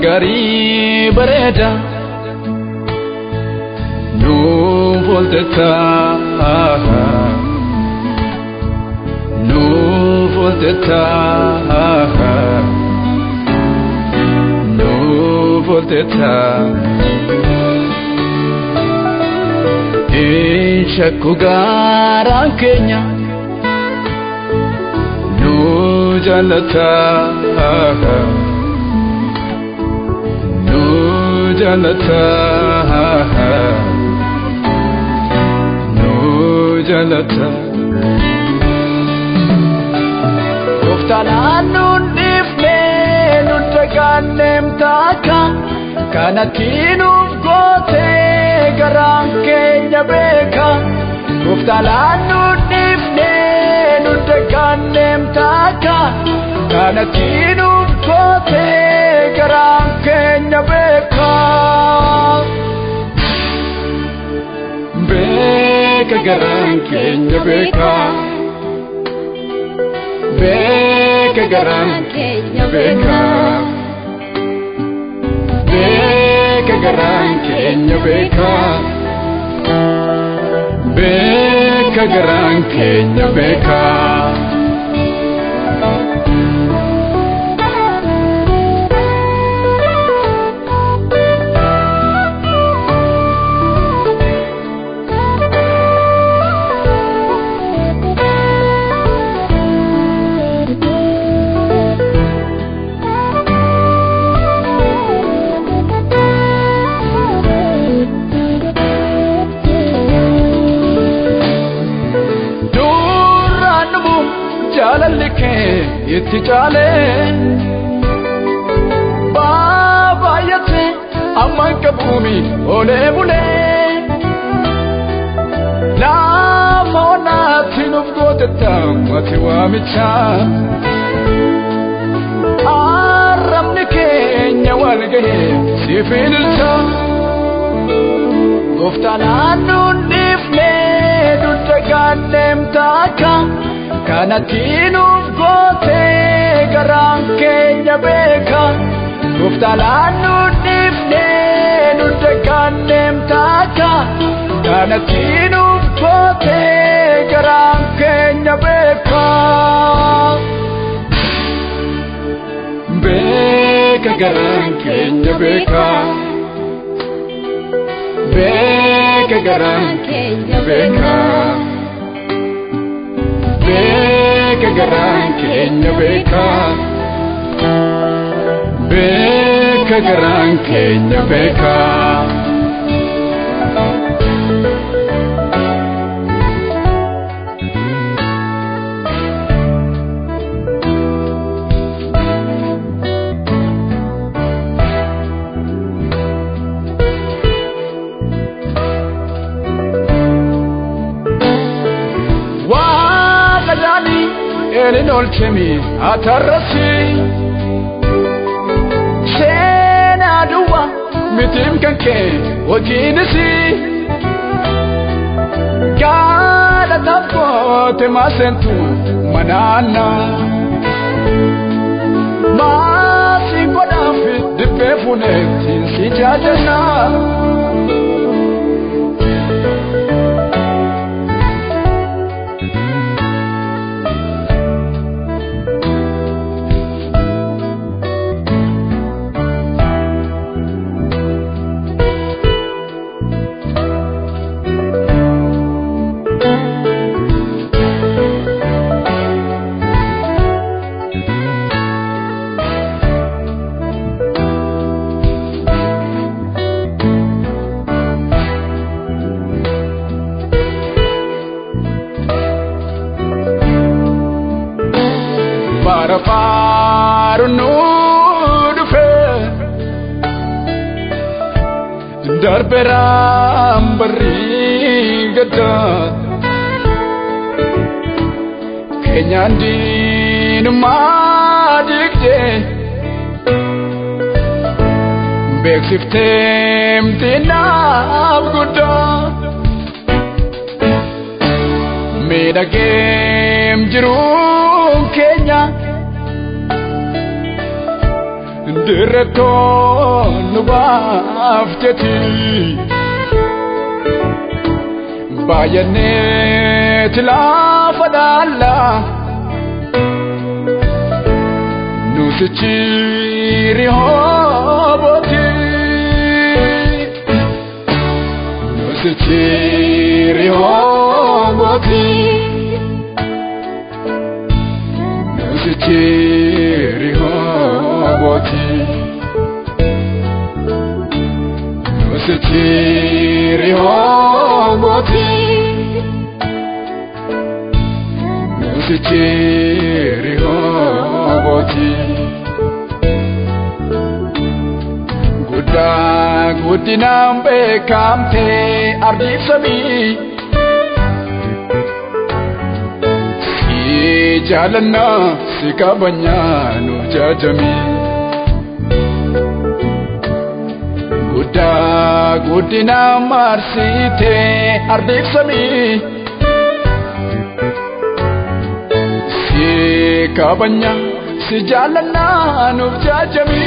gari bareda nu volteta Ishaku garan Kenya nu jalata Uftananu nifne nutaganem taka kanatinu gote garan Kenya beka Uftananu nifne nutaganem taka kanatinu gote garan Kenya beka Beka garan Kenya beka Beka garan Kenya beka Beka garan Kenya beka Beka garan Kenya beka Itti chale Baba yate amman kabumi ole bule La mona tinuf goteta mati wa micha Aramni Kenya walge sifilta Goftananu nifne dutaganem taka kanatinu gote garan Kenya beka Uftalanu nifne nutaganem taka kanatinu gote garan Kenya beka Beka garan Kenya beka Beka garan Kenya beka Beka garan Kenya beka Beka garan Kenya beka Olchemi atarrasi Sena duwa mitim kanke wajinisi Gala tapko te masentu manana Masi kodafi dipe funetin si jajana Faru nudu fe darberam berigada kenyandin madikje beksiftem tinab guda meda game jiru Kenya Diretto nubafteti Bayane tilafadalla Nusichiri hoboti Nusichiri hoboti Nusichiri hoboti Nusichiri hoboti Nusichiri hoboti Gudda guddinaan beekamte ardii samii Si jaalanna si kabanya nuuf jaajami Gudda guddinaan marsite ardii samii Si kabanya si jaalanna nuuf jaajami